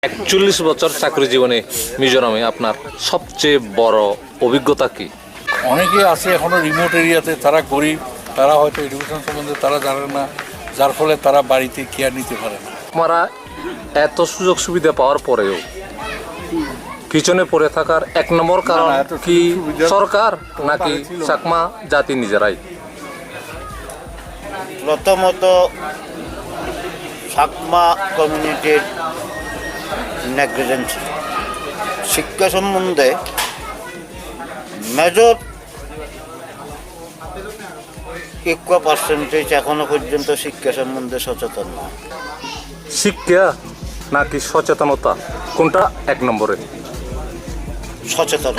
41 বছর চাকরি জীবনে মিজোরামে আপনার সবচেয়ে বড় অভিজ্ঞতা কি? অনেকে আছে এখনো রিমোট এরিয়াতে, তারা গরিব, তারা হয়তো এডুকেশন সম্বন্ধে তারা জানে না, যার ফলে তারা বাড়িতে কেয়ার নিতে পারে না। আপনারা এত সুযোগ সুবিধা পাওয়ার পরেও পিছনে পড়ে থাকার এক নম্বর কারণ কি সরকার নাকি চাকমা জাতি নিজেরাই? প্রথমত চাকমা কমিউনিটির নেগলিজেন্স, শিক্ষা সম্বন্ধে মেজর ইকুয়া পার্সেন্টেজ এখনো পর্যন্ত শিক্ষা সম্বন্ধে সচেতন না। শিক্ষা নাকি সচেতনতা, কোনটা এক নম্বরে? সচেতন।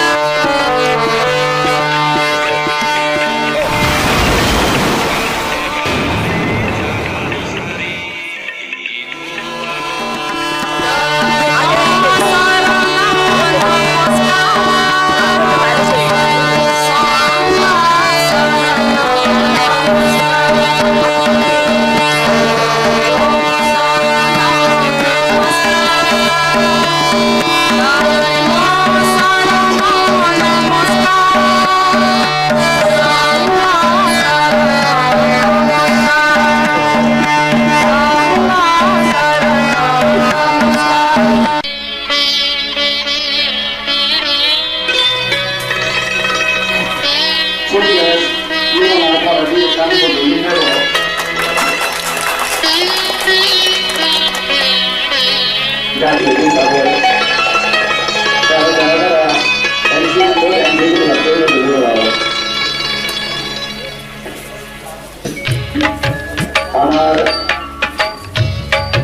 আমার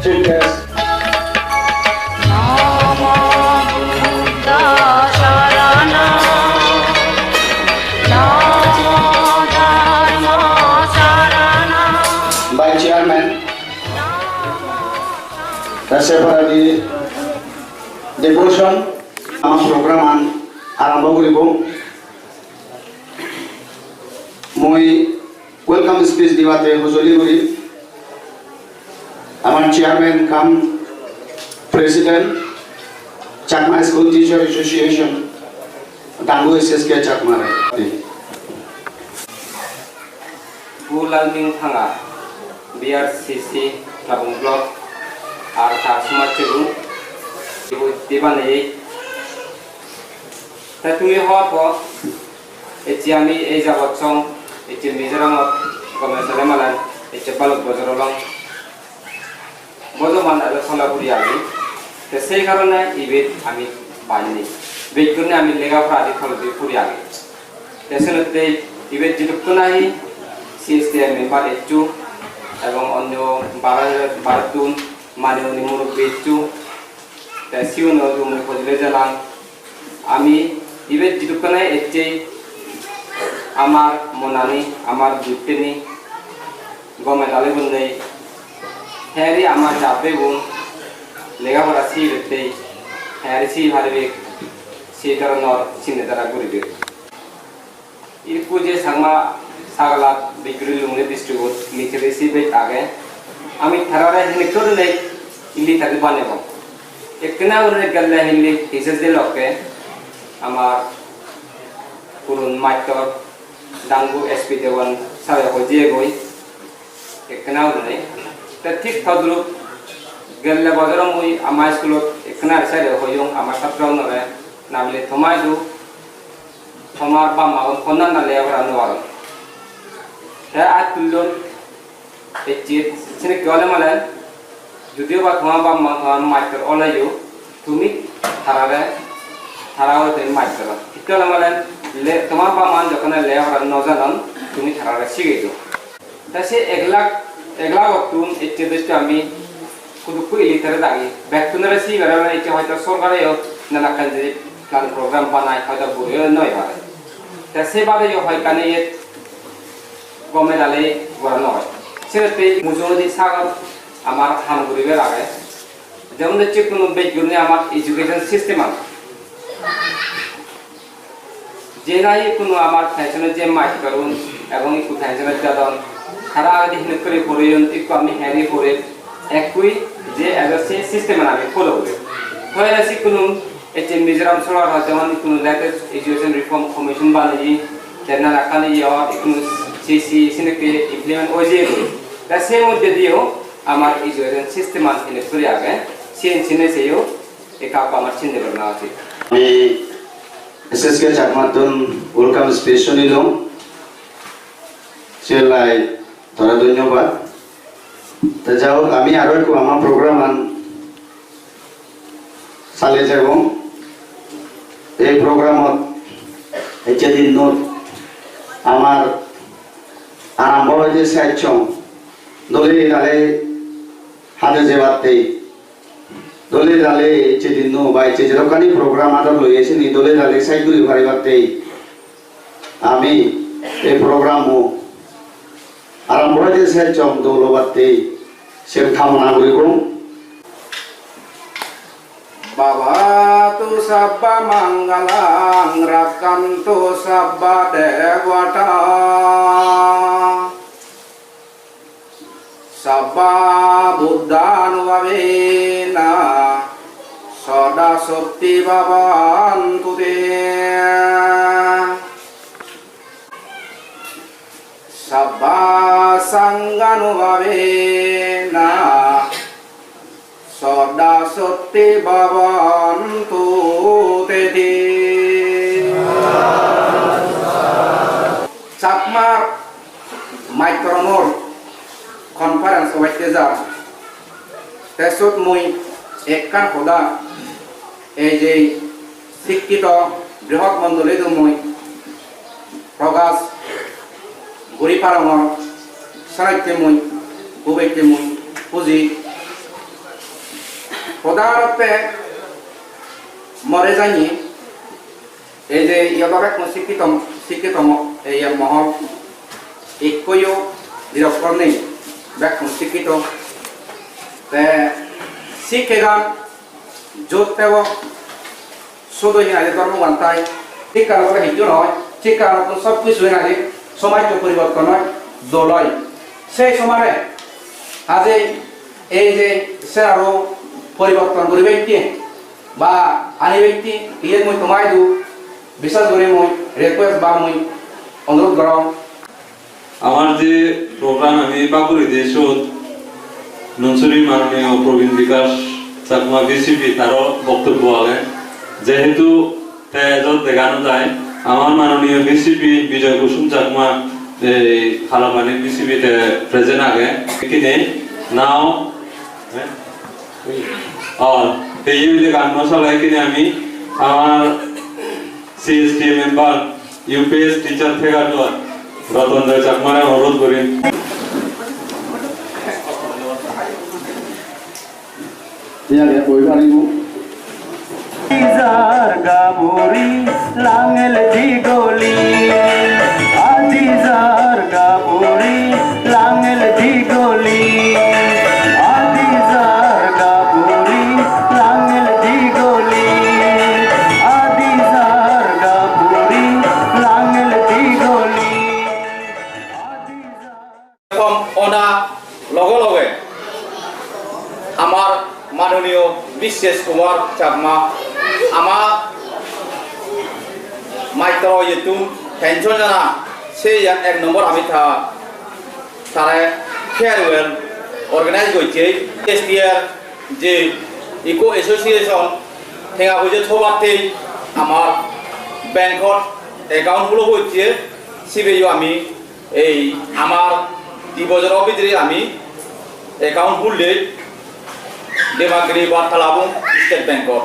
chief guest by chairman Rasefari devotion আমার প্রোগ্রাম আরম্ভ করিব। মই ওয়েলকাম স্পিচ দিবাতে হুজুরি করি আমার chairman cum president Chakma school teacher association ডাঙ্গু SSK Chakma Bulalming Thanga BRCC Labung Block আর তার সমাজ চেবু দিবানে তা তুমি হওয়ার পর এটি আমি এই যাবৎ সং এটি মিজোরামত গমেন্ট মালান এটি বালক বজরলং বজমান আলো সলাপুরি আমি তো সেই কারণে ইবেট আমি পাইনি বেগুনে আমি লেখাপড়া আদি ফলবি পুরি আগে তেসনতে ইবেট যুক্ত নাই সিএসটিআর মেম্বার একটু এবং অন্য বারাতুন মাননীয় মুরব্বী একটু সিউন রুমে ফজলে জানান আমি ইবেট যুক্তনাই এতে আমার মনানি আমার দুটেনি গমে ডালে বন্ধে হ্যারি আমার যাবে বোন লেখাপড়া সি বেতে হ্যারি সি ভারবে সে ধরনের চিন্তাধারা করিবে ইরকু যে সাংমা সাগলা বিক্রি লুমনে ডিস্ট্রিক্ট লিটারেসি বেট আগে আমি থারারে হিনিকর নেই ইলি তাকে বানেব একনা উরে গল্লা হিলি হিসেস দে লকে আমার পুরন মাইটর ডাঙ্গু এসপি দেওয়ান সারে হজিয়ে গই একনা উরে তা ঠিক থদ্রু গল্লা বাজার মুই আমার স্কুলত একনা সারে হইং আমার ছাত্র নরে নামলে থমাই দু থমার বা মাউন ফোনান না লেওরা নোয়ার আজ তুলন কেলে মালে যদিও বা তোমার বা মাইকের অলাইও তুমি থারারে থারাও তুমি মাইকের কেলে মালে তোমার বা মান যখন লেওয়ার নজানন তুমি থারারে শিখে দিও তা সে একলা তুম এটি দৃষ্টি আমি কুদুকু ইলিতারে দাগি ব্যাকুনারে সি বেড়াবে এটি হয়তো সরকারেও নানা কাজে প্ল্যান প্রোগ্রাম বানায় হয়তো বইও নয় পারে তা সেভাবে হয় কানে গমে ডালে গড়ানো হয় সেটাতে মুজুমদি সাগর আমার হামগুড়িবের আগে যেমন হচ্ছে কোনো বেগুনে আমার এডুকেশন সিস্টেম আছে যে নাই কোনো আমার ফ্যাশনের যে মাইক করুন এবং একটু ফ্যাশনের যাদন সারা আগে হিনে করে পড়ে একটু আমি হ্যারি করে একই যে এজ এ সিস্টেম আমি ফলো করি হয় না কোনো এই মিজোরাম সরকার যেমন কোনো লেটেস্ট এডুকেশন রিফর্ম কমিশন বানাই তেনা রাখানি আর কোনো সিসি সিনেকে ইমপ্লিমেন্ট হয়েছে তা সেই মধ্যে দিয়েও আমার এডুকেশন সিস্টেম আনতে করে আগে সিনে সেও এই কাপ আমার চিন্তা ভাবনা আছে আমি এসএসকে চাকমাতন ওয়েলকাম স্পিচ শুনিলাম সেলাই ধরা ধন্যবাদ তো যাও আমি আরো একটু আমার প্রোগ্রাম চালিয়ে যাব এই প্রোগ্রামত যেদিন আমার আরম্ভ হয়েছে সাহায্য দলে ডালে হাতে যে বাড়তেই দলে ডালে যেদিন বা যেরকমই প্রোগ্রাম আদর লইয়েছে নি দলে ডালে সাইগুলি ভারি বাড়তেই আমি এই প্রোগ্রামও আরম্ভ হয়েছে সাহায্য দৌল বাড়তেই সে কামনা করিব Bhavatu sabba mangalang rakantu sabba devata sabba buddhanuvavena sada sopti bhavantu te sabba sanganuvavena Soda sotti bhavantu te Chakmar Micronor Conference Waiteza Tesut Mui Ekkan Hoda AJ Sikkito Brihot Mondolidu Mui Progas Guri Paramor Sarakte Mui Bubekte Mui Puji প্রধানরূপে মরে যায়নি এই যে ইয়াদর এক শিক্ষিতম এই মহল একইও নিরক্ষর নেই ব্যাখ্যান শিক্ষিত শিক্ষেগান জোট পেব শুধু হিনাজে ধর্মগ্রন্থায় শিক্ষার কথা হিজু নয় শিক্ষার নতুন সব কিছু হিনাজে সমাজ পরিবর্তন হয় দোলয় সেই সময়ে আজ এই যে সে আরো পরিবর্তন করে ব্যক্তি বা আনি ব্যক্তি ইয়ে মই তোমায় দু বিশেষ করে মই রিকোয়েস্ট বা মই অনুরোধ করম আমার যে প্রোগ্রাম আমি বাকুড়ি দেশত ননসুরি মাননীয় প্রবীণ বিকাশ চাকমা বিসিপি তারও বক্তব্য আলেন যেহেতু তেজত দেখানো যায় আমার মাননীয় বিসিপি বিজয় কুসুম চাকমা এই খালাপানি বিসিপিতে প্রেজেন্ট আগে এখানে নাও और এই যে গান মশলা এখানে আমি আমার সিএসটি মেম্বার ইউপিএস টিচার থেকে রতন রায় চাকমারে অনুরোধ করি গাবুরি লাঙ্গেল দিগলি আজিজার গাবুরি লাঙ্গেল দিগলি আমার মাননীয় বিশেষ কুমার চাকমা আমার মাইত্র ইয়েতু টেনশন জানা সেই এক নম্বর আমি তারা ফেয়ারওয়েল অর্গানাইজ করছে এসটিআর যে ইকো এসোসিয়েশন ঠেঙা বুঝে থবাতেই আমার ব্যাংকত অ্যাকাউন্টগুলো হচ্ছে সিবিআইও আমি এই আমার 2 বছরের ভিতরে আমি অ্যাকাউন্ট খুললে দেমাগিরি বার্তালাবো স্টেট ব্যাংকত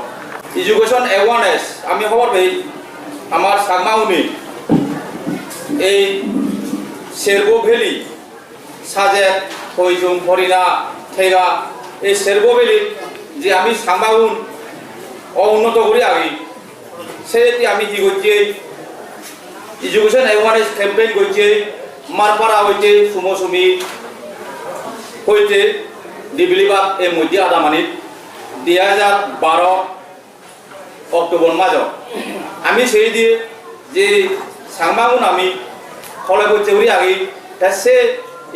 এডুকেশন অ্যাওয়ারনেস আমি খবর পাই আমার সাগমাউনি এই শেরবো ভ্যালি সাজেক হইজুম হরিণা থেগা এই শেরবো ভ্যালি যে আমি সাগমাউন উন্নত করি আগে সেটি আমি কি করছি এডুকেশন অ্যাওয়ারনেস ক্যাম্পেইন করছি মারপাড়া হইতে সুমসুমি হইতে ডিবিলিবাগ এই মধ্যে আদামানিত 2012 অক্টোবর মাঝ আমি সেই দিয়ে যে সাংবাগুন আমি ফলে করতে করি আগে সে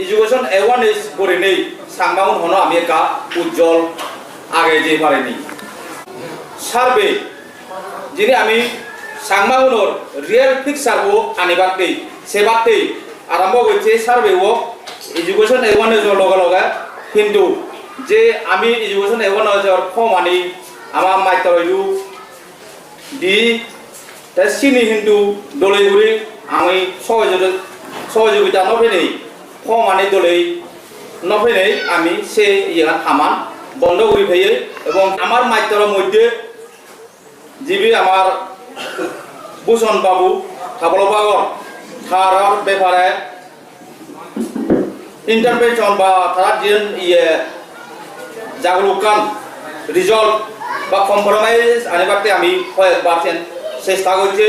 এডুকেশন অ্যাওয়ারনেস করে নেই সাংবাগুন হনো আমি একা উজ্জ্বল আগে যে পারেনি সার্ভে যিনি আমি সাংমাগুনোর রিয়েল পিকচারও আনিবার্তেই সেবার্তেই আরম্ভ করছে সার্ভে ও এডুকেশন এওয়ারনেসের লগে লগে কিন্তু যে আমি এডুকেশন এওয়ারনেসের ফমানি আমার মাইতরইলু দি সিনি হিন্দু দলেগুলি আমি সহযোগিতা নফেনেই ফমানি দলেই নফেনেই আমি সে ইয়া হামান বন্ধ করে ফেয়ে এবং আমার মাইতরের মধ্যে যিবি আমার ভূষণ বাবু খাবলবাগর তার ব্যাপারে ইন্টারভেনশন বা তারা যে ইয়ে জাগরুকান রিজল্ট বা কম্প্রোমাইজ আনিবারতে আমি কয়েকবার চেষ্টা করছি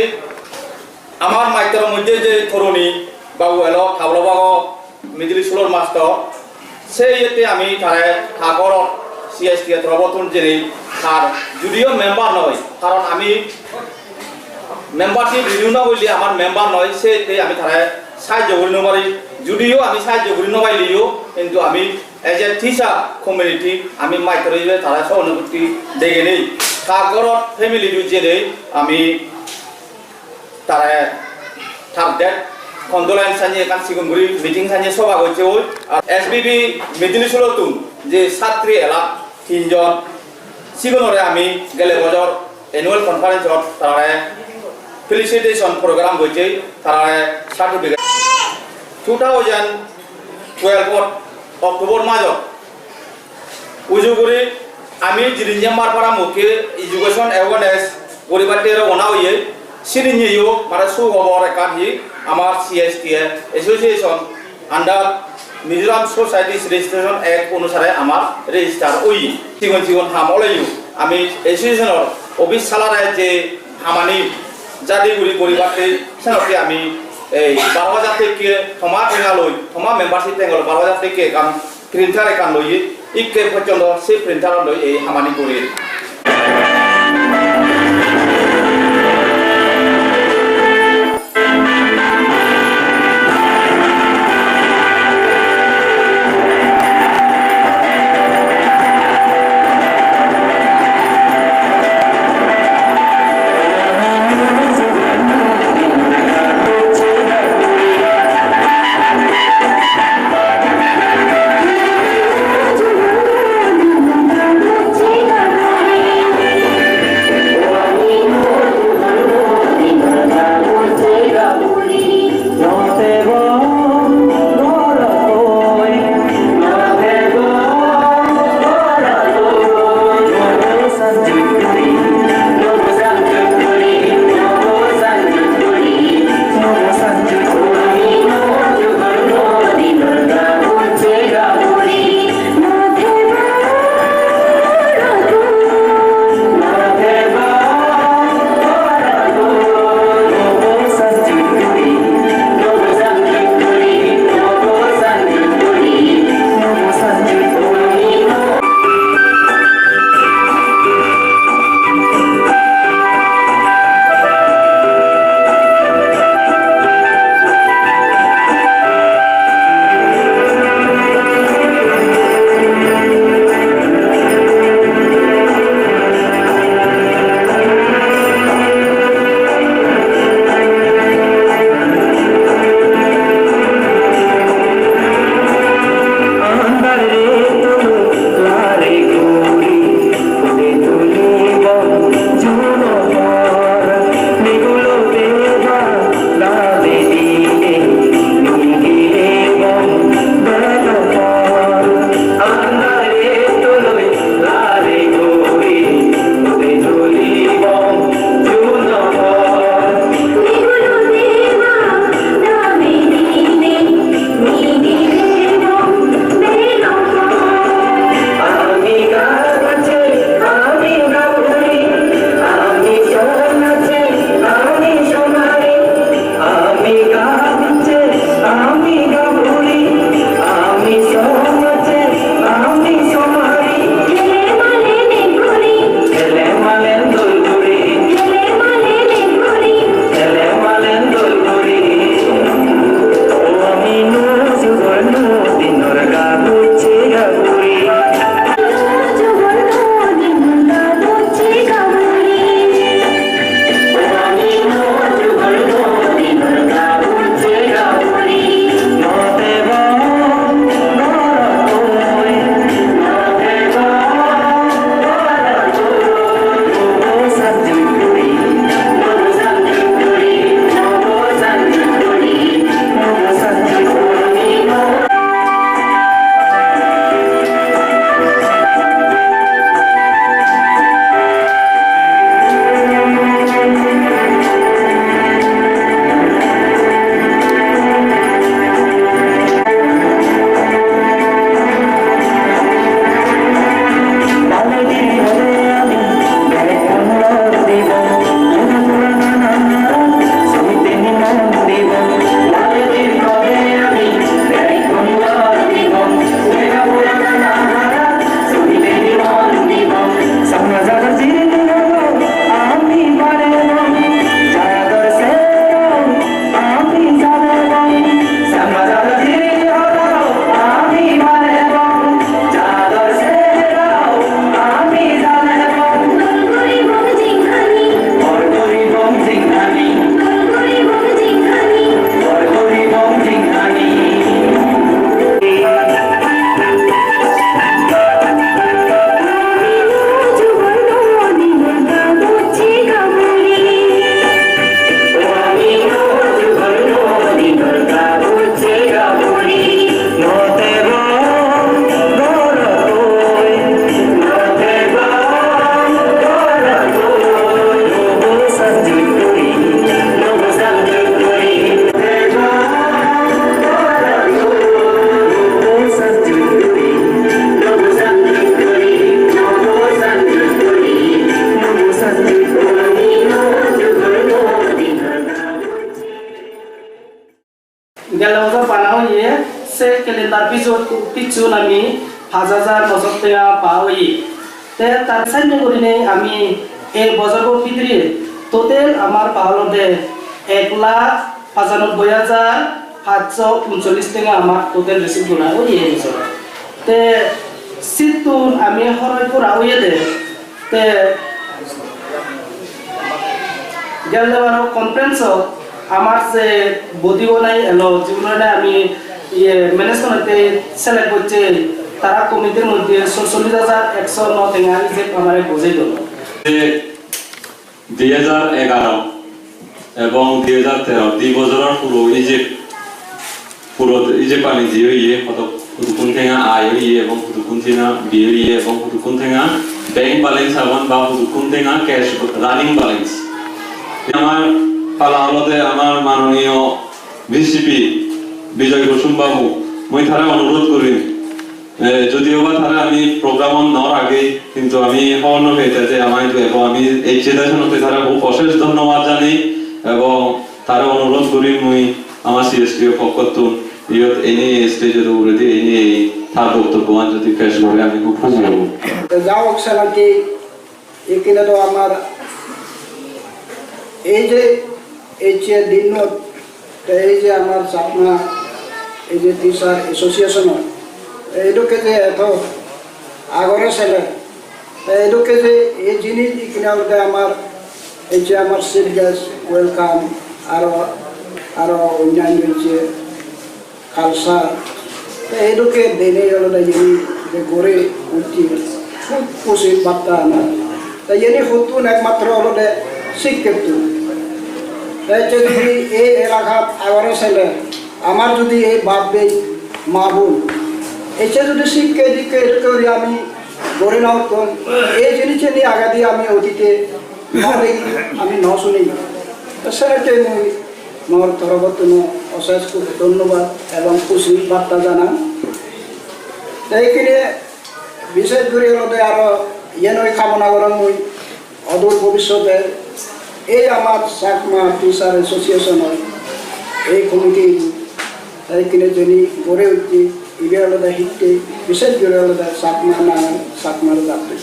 আমার মাইতরের মধ্যে যে তরুণী বাবু এলো খাবলবাগর মিডিল স্কুলের মাস্টার সেই ইয়েতে আমি তারা ঠাকুর সিএসটি প্রবর্তন জেনে তার যদিও মেম্বার নয় কারণ আমি মেম্বারশিপ রিনিউ না বললে আমার মেম্বার নয় সেতে আমি তারা সাহায্য করি নবারি যদিও আমি সাহায্য করি নবাইলিও কিন্তু আমি এজ এ টিচার কমিউনিটি আমি মাইতরে তারা সহানুভূতি দেখে নেই ঠাকুর ফ্যামিলি জেনে আমি তারা থার্ড ডেট কন্ডোলেন্স সানিয়ে এখান সিগুনগুড়ি মিটিং সানিয়ে সভা করছে ওই আর এসবিবি মিডিল স্কুলতুন যে ছাত্রী এলা 3 জন সিগুনরে আমি গেলে বছর অ্যানুয়াল কনফারেন্সত তারা ফেলিসিটেশন প্রোগ্রাম হয়েছে তারা সার্টিফিকেট 2012 অক্টোবর মাসত উজুগুড়ি আমি জিরিঞ্জাম মারপাড়া মুখে এডুকেশন অ্যাওয়ারনেস পরিবারটির অনা হয়ে সিরিঞ্জিও মানে সুখবর একাডি আমার CST association under Mizoram societies registration act অনুসারে আমার রেজিস্টার ওই সিগুন সিগুন হামলাইও আমি এসোসিয়েশনের অফিস সালারে যে হামানি জাতিগুড়ি পরিবারটি সেনকে আমি এই 12,000 থেকে থমা টেঙালই থমা মেম্বারশিপ টেঙাল 12,000 থেকে কাম প্রিন্টার একান লই ইকে পর্যন্ত সেই প্রিন্টার লই এই হামানি করে গেল বছর বানাও ইয়ে সে ক্যালেন্ডার পিছু আমি 5,900 টাকা পাওয়াই তে তার সাইনে করিনে আমি এই বছর ভিতরে টোটাল আমার পাওয়ার দে 1,95,739 টাকা আমার টোটাল রিসিভ করা ওই এই বছর তে সিটুন আমি হরই করা ওই দে তে গেল বারো কনফারেন্স আমার যে বডি বানাই এলো যেগুলো আমি ইয়ে ম্যানেজমেন্টে সিলেক্ট করছে তারা কমিটির মধ্যে 47,109 টাকা যে আমার বুঝাই দিল 2011 এবং 2013 দুই বছরের পুরো এই যে পানি দিয়ে ইয়ে কত কোন থেকে আয় ইয়ে এবং কোন থেকে বিয়ে ইয়ে এবং কোন থেকে ব্যাংক ব্যালেন্স আবার বা কোন থেকে ক্যাশ রানিং ব্যালেন্স আমার পালা হলতে আমার মাননীয় ভিসিপি বিজয় কুসুম বাবু মই তারা অনুরোধ করি যদিও বা তারা আমি প্রোগ্রাম নেওয়ার আগে কিন্তু আমি হওয়ার হয়েছে যে আমার এবং আমি এই চেতাশনতে তারা খুব অশেষ ধন্যবাদ জানি এবং তারা অনুরোধ করি মুই আমার সিএসপি পক্ষত ইয়ত এনে স্টেজের উপরে দিয়ে এনে তার বক্তব্য যদি পেশ করে আমি খুব খুশি হব যাও সেনাকে এখানে তো আমার এই যে দিনত এই যে আমার চাকমা এই যে টিচার এসোসিয়েশন এইটোকে যে এত আগরে ছেলে এইটোকে যে এই জিনিস কিনা আমার এই যে আমার চিফ গেস্ট ওয়েলকাম আরো অন্যান্য যে কালচার এইটোকে দিনে হলে জিনিস যে গড়ে উঠি খুব খুশি বার্তা আমার তাই এনে নতুন একমাত্র হলে শিক্ষিত যদি এই এলাকার আগরে ছেলে আমার যদি এই বাপ বেই মা বোন এসে যদি শিক্ষা দিকে করি আমি গড়ে নাও এই জিনিসে নিয়ে আগে দিয়ে আমি অতীতে দেখি আমি ন শুনি তো সেটাই মই মোর তরফত অশেষ খুব ধন্যবাদ এবং খুশি বার্তা জানান এইখানে বিশেষ করে হলে আরও নয় কামনা করেন মই অদূর ভবিষ্যতে এই আমার চাকমা টিচার এসোসিয়েশনের এই কমিটি এইখানে যিনি গড়ে উঠছি ইবে আলাদা হিটে বিশেষ করে আলাদা চাকমা নাম চাকমার যাত্রী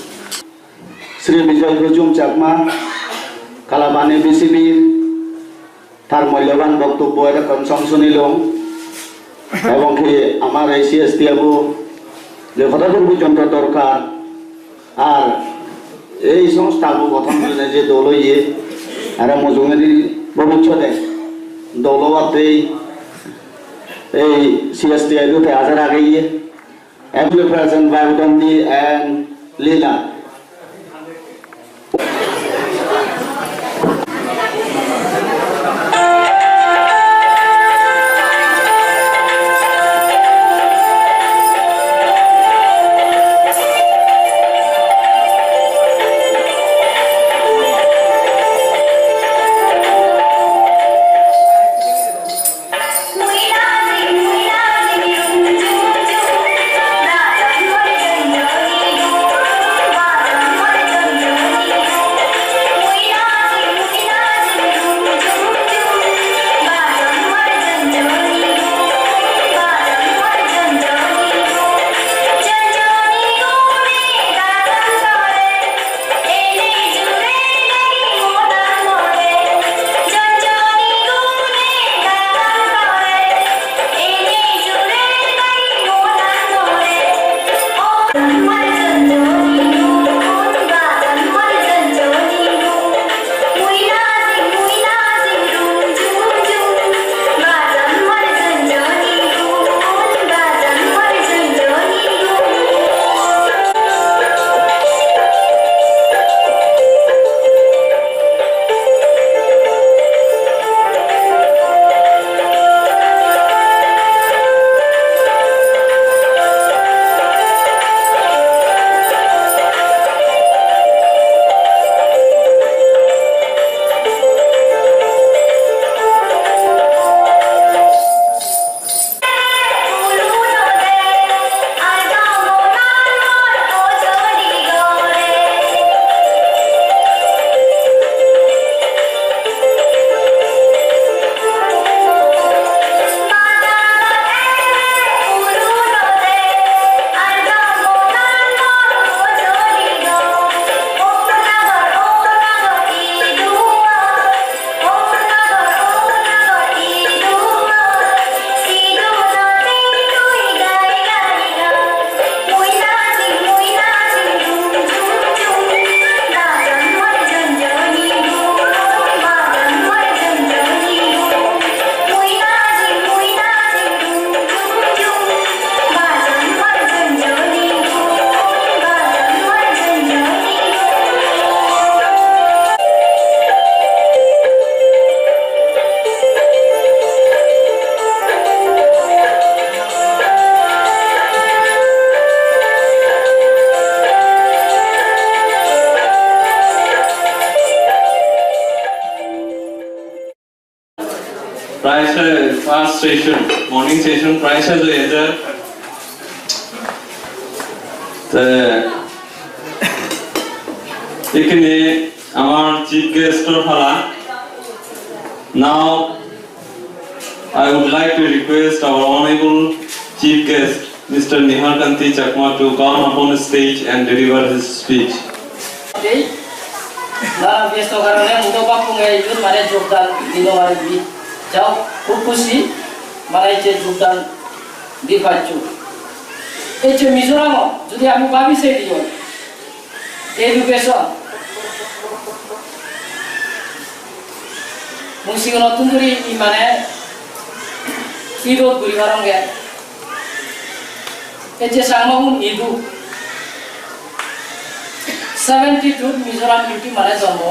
শ্রী বিজয় কুসুম চাকমা কালাবানি বিসিবির তার মূল্যবান বক্তব্য এখন শুনিল এবং কি আমার এই সিএসটি আবু যে কতদূর পর্যন্ত দরকার আর এই সংস্থা আবু গঠন করলে যে দল ইয়ে আর মজুমেরি ভবিষ্যতে দলবাতেই এই সিএসটি আইতে হাজার আগে গিয়ে এগুলো প্রেজেন্ট বাই উদন্দি অ্যান্ড লীলা Bye. প্রায় ফার্স্ট সেশন মর্নিং সেশন প্রায় শেষ হয়ে যায় এখানে আমার চিফ গেস্টর হারা নাও I would like to request our honorable chief guest Mr. Nihal Kanti Chakma to come upon the stage and deliver his speech. না ব্যস্ত কারণে মুদবা পুঙ্গে ইউন মানে যোগদান দিল আর বি যাও খুব খুশি মানে যে যোগদান দি পাচ্ছু এই যে মিজোরাম যদি আমি ভাবি সেই দিও এডুকেশন মুসিগ নতুন করে মানে ইদত করি বারঙ্গে এই যে সাংমাহুন ইদু 72 মিজোরাম ইউটি মানে জন্ম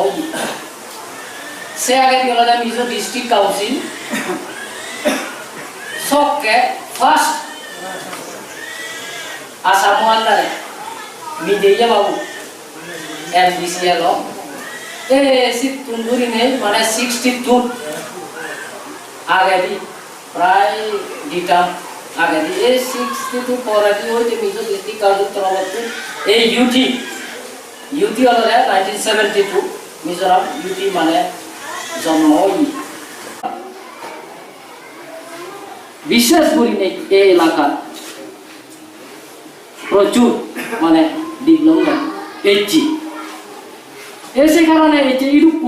সে আগে দিল মিজো ডিস্ট্রিক্ট কাউন্সিল सबके फर्स्ट आसाम आन्दारे मिडिया बाबू एमबीसीएल ए सिट तुंदुरी ने माने 62 आगे दी प्राय डिटा आगे दी ए 62 पराटी होते मिजो डिस्ट्रिक्ट काउंसिल तरवत ए यूटी वाला 1972 मिजोराम यूटी माने जन्म हुई विशेष করে এই এলাকা প্রচুর মানে ডেভেলপমেন্ট হচ্ছে এসে কারণে এই যে ইউরোপ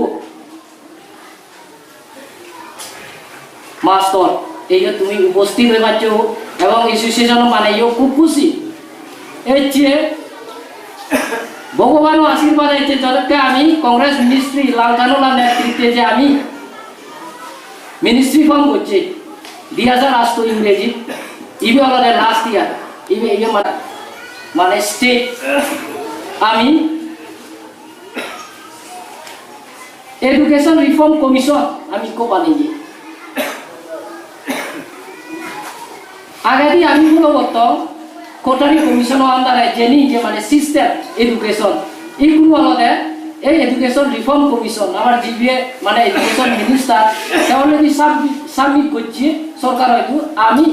মাস্টার এই যে তুমি উপস্থিত হয়ে পাচ্ছ এবং অ্যাসোসিয়েশন মানে ইও খুব খুশি এই যে ভগবান আশীর্বাদ হয়েছে যাদেরকে আমি কংগ্রেস মিনিস্ট্রি লালকানুলা নেতৃত্বে যে আমি মিনিস্ট্রি ফর্ম করছি 2008 इंग्रेजी इवे वाला लास्ट ईयर इवे ये माने स्टेट आमी एजुकेशन रिफॉर्म कमिशन आमी को बानिए आगे दी आमी बोलो बतो कोटारी कमिशन अंदर है जेनी जे माने सिस्टम एजुकेशन इगुलो वाला এই এডুকেশন রিফর্ম কমিশন আমার জিবিএ মানে এডুকেশন মিনিস্টার অলরেডি সাবমিট করছি সরকার হয়তো আমি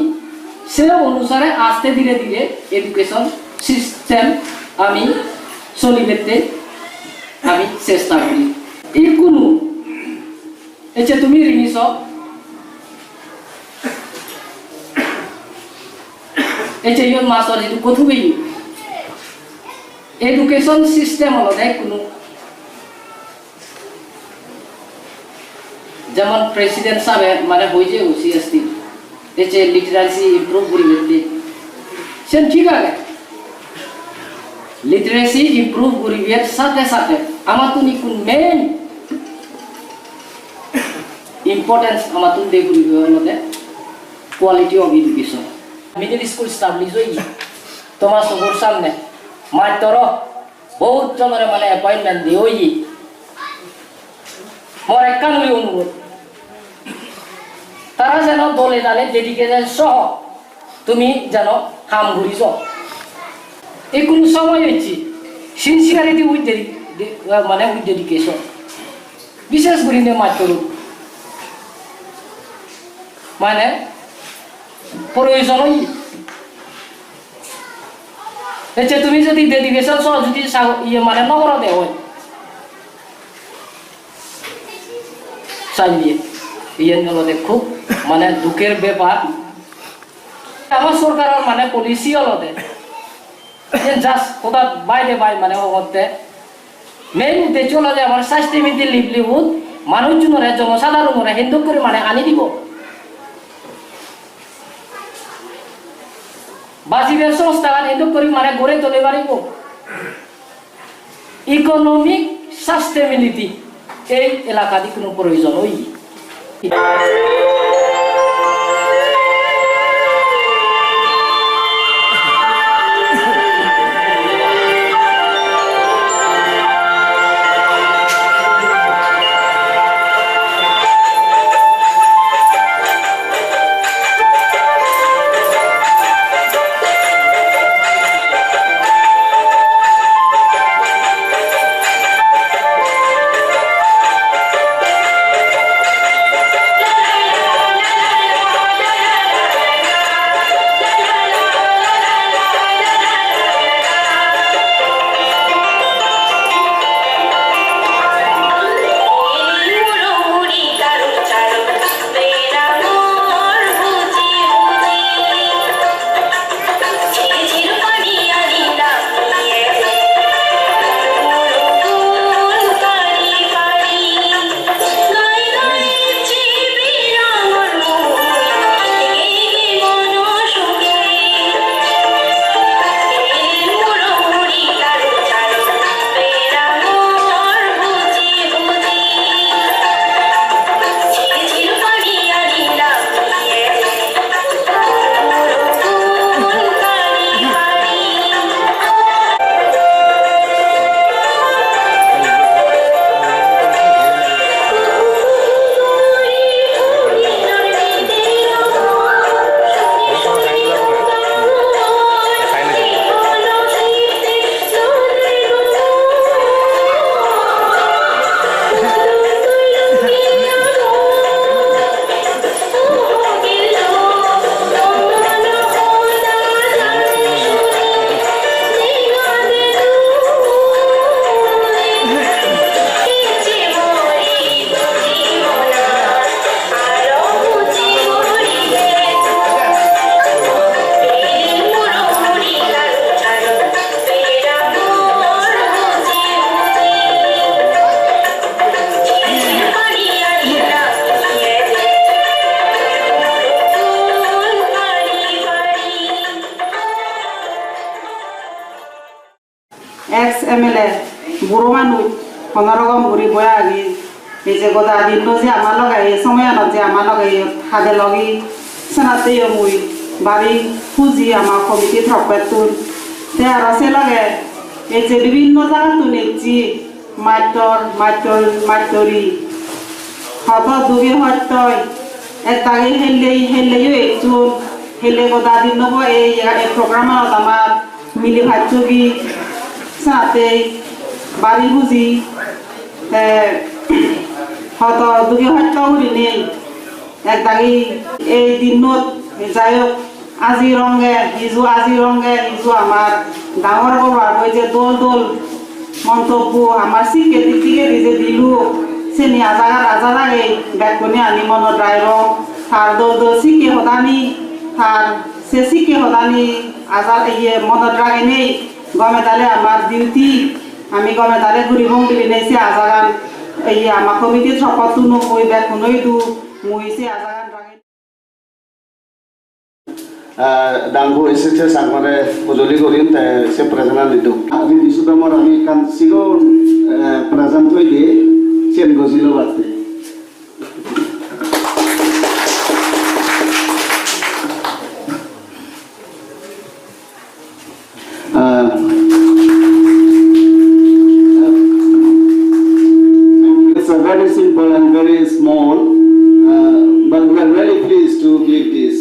সে অনুসারে আস্তে ধীরে ধীরে এডুকেশন সিস্টেম আমি চলিবেতে আমি চেষ্টা করি এই কোনো এই যে তুমি রিনিস এই যে ইয়ন মাস্টার যেটু কথুবেই এডুকেশন সিস্টেম হলো দেখ কোনো যেমন প্রেসিডেন্ট সাহেব মানে হইছে ওসিএসটি এতে লিটারেসি ইমপ্রুভ করিবে সেন ঠিক আছে লিটারেসি ইমপ্রুভ করিবে সাথে সাথে আমার তো নিকুন মেইন ইম্পর্টেন্স আমার তো দে করিবে হলতে quality of education middle school establish হই তোমার সবার সামনে মাত্র বহুত জনের মানে অ্যাপয়েন্টমেন্ট দিয়ে হই মোর একানই অনুরোধ তারা যেন দলে দলে ডেডিকেশন সহ তুমি যেন কাম করিস এই কোনো সময় হচ্ছে সিনসিয়ারিটি উইথ মানে উইথ ডেডিকেশন বিশেষ করে মাত্র মানে প্রয়োজন হচ্ছে তুমি যদি ডেডিকেশন সহ যদি ইয়ে মানে নগর দেওয়া হয় চালিয়ে ইয়ে খুব মানে দুঃখের ব্যাপার আমার সরকারের মানে পলিসি হলতে জাস্ট কোথা বাইরে বাই মানে হতে মেইন উদ্দেশ্য হলো যে আমার স্বাস্থ্য মিতি লিভলিহুড মানুষজনরে জনসাধারণরে হিন্দু করে মানে আনি দিব বাজিবের সংস্থা হিন্দু করে মানে গড়ে তুলে পারিব ইকোনমিক সাস্টেবিলিটি এই এলাকাতে কোনো প্রয়োজন হই এমএলএ বুড়ো মানুষ কোনোরকম ঘুরি বয়া আগে এই যে গোদা দিন যে আমার লগাই সময় আনত যে আমার লগাই হাতে লগি সেনাতেই মুই বাড়ি খুঁজি আমার কমিটি থপেতুন তে আর সে লাগে এই যে বিভিন্ন জায়গা তো নেছি মাইটরি হত দুগে হত্যয় এটাকে হেললেও একজন হেলে গোদা দিন নব এই প্রোগ্রামত আমার মিলি ভাচ্চগি সাথে বাড়ি বুঝি হত দুগে হত্যা করি নেই একদাগি এই দিনত যাই হোক আজি রঙে ইজু আমার ডাঙর বড় ওই যে দোল মন্তব্য আমার শিক্ষে দিকে যে দিলু সে নিয়ে আজার আগে ব্যাগনি আনি মন ড্রাইভার তার দোল শিখে হদানি তার সে শিখে হদানি আজার ইয়ে মন ড্রাগে নেই গমে দালে আমার ডিউটি আমি গমে দালে ঘুরি বং দিলি নেই সে আজারান এই আমার কমিটির শপথ তুনো ওই ব্যাগনই দু মুই সে আজারান ড্রাগে ডাংবো এসেছে সাগরে বুজলি করিম তাই সে প্রেজেন্ট দিতো আমি দিশুদামর আমি কান সিগো প্রেজেন্ট হই দিয়ে চেন গজিলো বাতে It's a very simple and very small, but we are very pleased to give this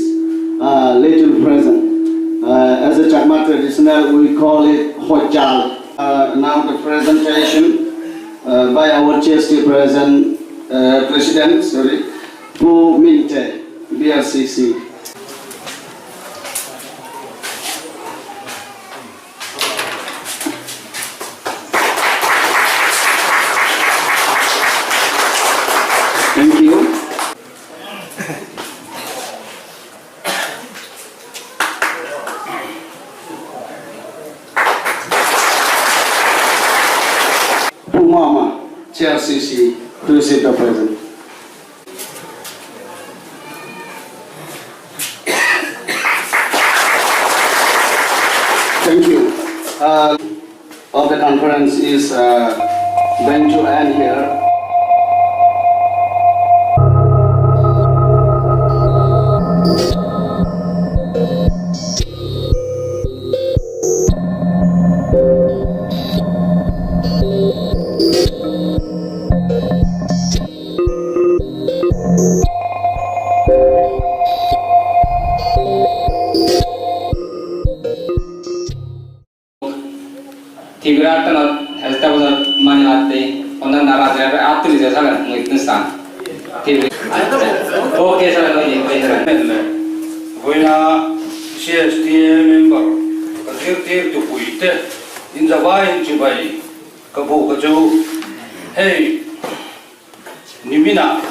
little present. As a Chakma traditional, we call it Hojal. Now the presentation by our GST President, Pu Minte, BRCC. Thank you. Mama, Chair CC, to receive the present. Thank you. Of the conference is going to end here. Tigratan hasta usar manate onan naraja atri jasa kan muitinsan tigre oke salah lagi Voina CST member katir tu puite in zawai chubai kabu kaju hey nimina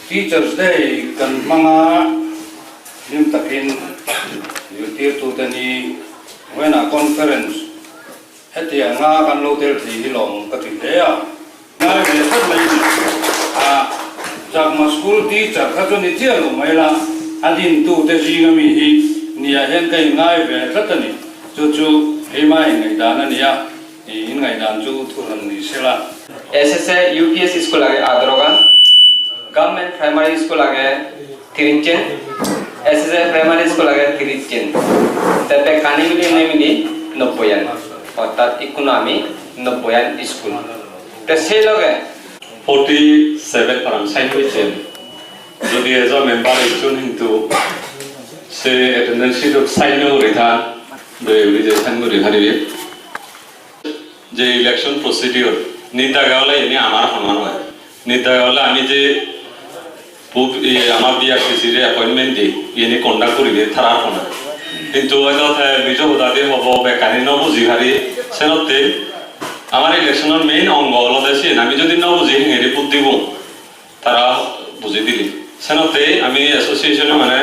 Teachers Day kan mga nimtakin yutir tu tani wena conference heti nga kan lo ter thi hilong katilea nga be sat mai Chakma school teacher khatoni chialo maila adin tu te jinga mi hi nia hen kai ngai be khatani chu hemai ngai dana nia in ngai dan chu thuran ni sela SSA UPS school age adrogan government primary school age Tirinchen SSA primary school age Tirinchen tape kanimili nemili Nopoyan অর্থাৎ economy 90 school তে সেই লগে 47 পারাম sign হয়েছে যদি এজন member একজন কিন্তু সে attendance sheet সাইনও রেখা দয়বলি যে সাইন করে হারিবে যে ইলেকশন প্রসিডিউর নিতা গাওলা এনে আমার সমান হয় নিতা গাওলা আমি যে আমার বিআরসিসি রে অ্যাপয়েন্টমেন্ট দিই এনে কন্ডাক্ট করিবে তারা সমান কিন্তু হয়তো বিজয় হতাতে হব বেকারি নবুঝি হারি সেনতে আমার ইলেকশনের মেইন অঙ্গ হলো দেশে আমি যদি নবুঝি হেঁড়ে রিপোর্ট দিব তারা বুঝি দিলি সেনতে আমি অ্যাসোসিয়েশনে মানে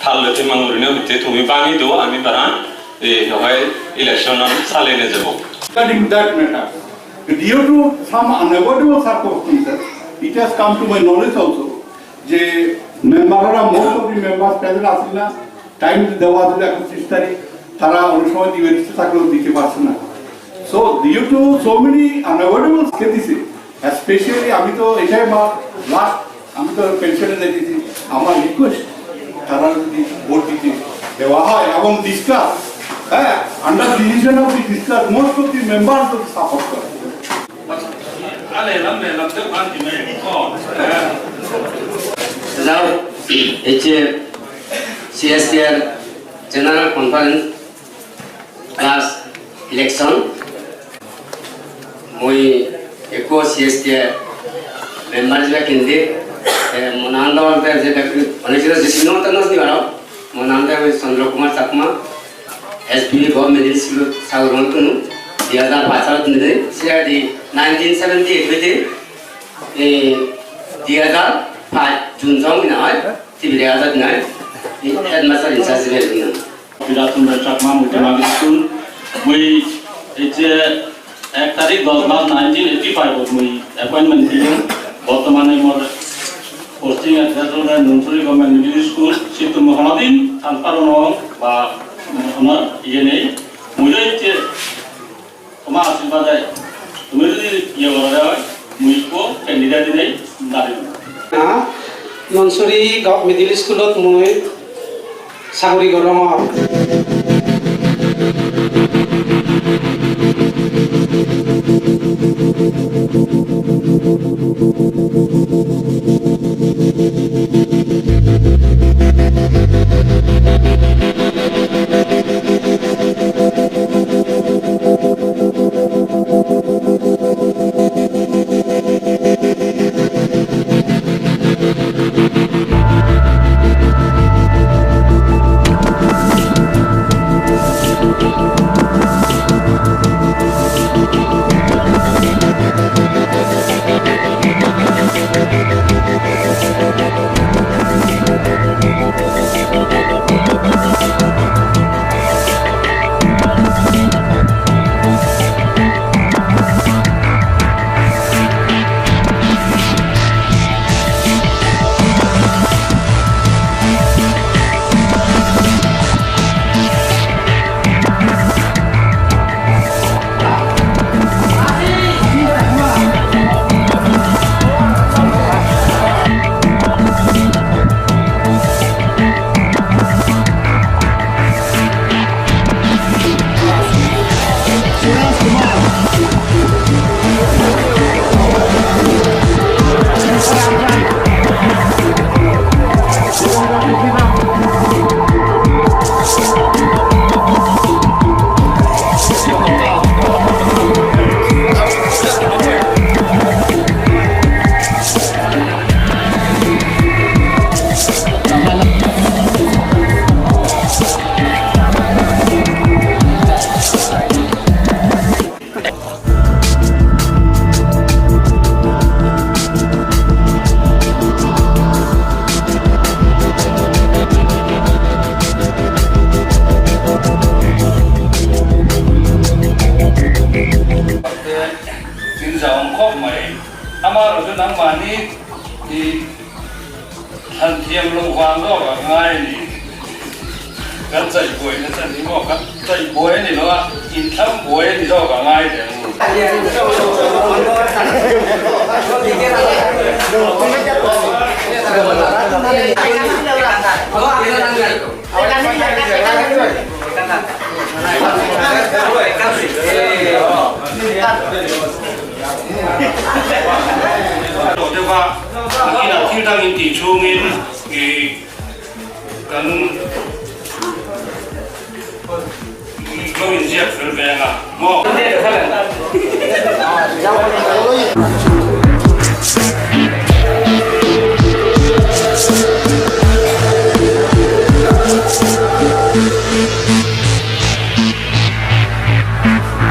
থাললেতে মাঙ্গুরিনে হইতে তুমি বাঙি দো আমি তারা এই হয় ইলেকশন চালিয়ে নিয়ে যাব Regarding that matter, due to some unavoidable circumstances, it has come to my knowledge also. যে মেম্বাররা most of the members present আসেন না টাইম দেওয়া দিলে এখন 30 তারিখ তারা অনেক সময় দিতে থাকলেও দিতে পারছে না So due to so many unavoidable cases, especially আমি তো এটাই লাস্ট আমি তো পেনশনে দেখেছি আমার রিকোয়েস্ট তারা যদি ভোট দিতে দেওয়া হয় এবং discuss under decision of the discuss most of the members of support করে আলে লামে লামতে পাঁচ মিনিট কম যাও এই যে সিএসটিআর জেনারেল কনফারেন্স ক্লাস ইলেকশন মই একো সিএসটিআর মেম্বার হিসেবে কেন্দ্রে মনান্দা যেটা অনেক যেটা সিনেমাতে নজনি বাড়াও মনান্দা Chandra Kumar Chakma SP government school সাগরণ কোনো 2005 সালত নিয়ে সিআরডি 1978 হইতে 2005 জুন জং নয় টিভি আজাদ নয় হেডমাস্টার ইনচার্জ হিসেবে বিরাচন্দ্র চাকমা মুদ্রামাগি স্কুল মই এই যে 1 তারিখ 10 মাস 1985 মই অ্যাপয়েন্টমেন্ট দিলাম বর্তমানে মোর পোস্টিং আছে ননসুরি গভর্নমেন্ট মিডল স্কুল সিদ্ধ মহানদিন ট্রান্সফার বা ওনার ইয়ে নেই মই যে তোমার আশীর্বাদে তুমি যদি ইয়ে করা হয় মুইকো ক্যান্ডিডেট নেই দাঁড়িয়ে ননসুরি মিডিল স্কুলত মই চাকৰি কৰোঁ Go in Jeff,